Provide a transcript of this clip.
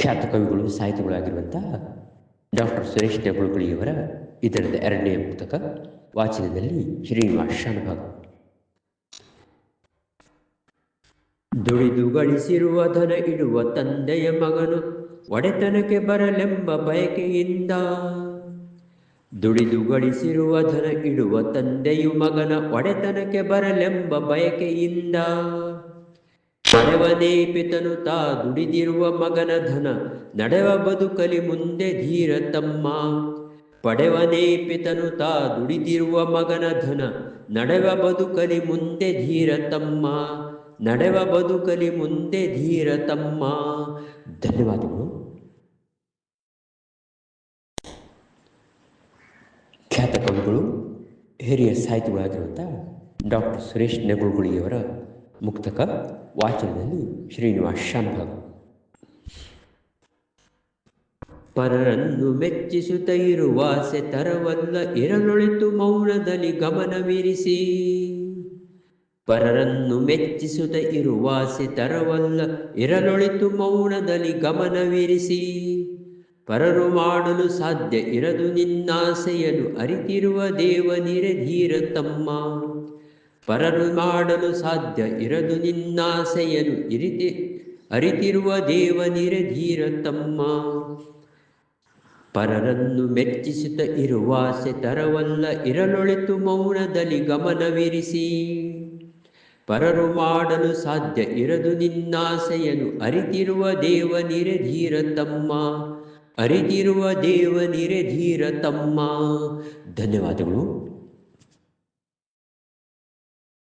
ಖ್ಯಾತ ಕವಿಗಳು ಸಾಹಿತಿಗಳಾಗಿರುವಂತಹ ಡಾಕ್ಟರ್ ಸುರೇಶ್ ನೆಬಳುಗುಳಿಯವರ ಇದರದ 2ನೇ ಪುಸ್ತಕ ವಾಚನದಲ್ಲಿ ಶ್ರೀನಿವಾಸ್ ಶಾನಭಾಗ. ದುಡಿದು ಗಳಿಸಿರುವ ಧನ ಇಡುವ ತಂದೆಯ ಮಗನು ಒಡೆತನಕ್ಕೆ ಬರಲೆಂಬ ಬಯಕೆಯಿಂದ, ದುಡಿದು ಗಳಿಸಿರುವ ಧನ ಇಡುವ ತಂದೆಯು ಮಗನ ಒಡೆತನಕ್ಕೆ ಬರಲೆಂಬ ಬಯಕೆಯಿಂದ, ಪಡೆವನೇ ಪಿತನು ತಾ ದುಡಿದಿರುವ ಮಗನ ಧನ ನಡೆವ ಬದುಕಲಿ ಮುಂದೆ ಧೀರ ತಮ್ಮ, ಪಡೆವನೇ ಪಿತನು ತಾ ದುಡಿದಿರುವ ಮಗನ ಧನ ನಡೆವ ಬದುಕಲಿ ಮುಂದೆ ಧೀರ ತಮ್ಮ, ನಡೆವ ಬದುಕಲಿ ಮುಂದೆ ಧೀರ ತಮ್ಮ. ಧನ್ಯವಾದಗಳು. ಖ್ಯಾತ ಕವಿಗಳು ಹಿರಿಯ ಸಾಹಿತಿಗಳಾಗಿರುವಂಥ ಡಾಕ್ಟರ್ ಸುರೇಶ್ ನೆಬಳುಗುಳಿಯವರ ಮುಕ್ತಕ ವಾಚನದಲ್ಲಿ ಶ್ರೀನಿವಾಸ್ ಶಾನಭಾಗ. ಪರರನ್ನು ಮೆಚ್ಚಿಸುತ್ತ ಇರುವಾಸೆ ತರವಲ್ಲ ಇರಲೊಳಿತು ಮೌನದಲ್ಲಿ ಗಮನವಿರಿಸಿ, ಪರರನ್ನು ಮೆಚ್ಚಿಸುತ್ತ ಇರುವಾಸೆ ತರವಲ್ಲ ಇರಲೊಳಿತು ಮೌನದಲ್ಲಿ ಗಮನವಿರಿಸಿ, ಪರರು ಮಾಡಲು ಸಾಧ್ಯ ಇರದು ನಿನ್ನಾಸೆಯನ್ನು ಅರಿತಿರುವ ದೇವನಿರೆ ಧೀರ ತಮ್ಮ, ಪರರು ಮಾಡಲು ಸಾಧ್ಯ ಇರದು ನಿನ್ನಾಸೆಯನ್ನು ಅರಿತಿರುವ ದೇವನಿರೆ ಧೀರ ತಮ್ಮ, ಪರರನ್ನು ಮೆಚ್ಚಿಸುತ್ತ ಇರುವಾಸೆ ತರವಲ್ಲ ಇರಲೊಳಿತು ಮೌನದಲ್ಲಿ ಗಮನವಿರಿಸಿ, ಪರರು ಮಾಡಲು ಸಾಧ್ಯ ಇರದು ನಿನ್ನಾಸೆಯನ್ನು ಅರಿತಿರುವ ದೇವನಿರೆ ಧೀರ ತಮ್ಮ, ಅರಿತಿರುವ ದೇವನಿರೆ ಧೀರ ತಮ್ಮ. ಧನ್ಯವಾದಗಳು.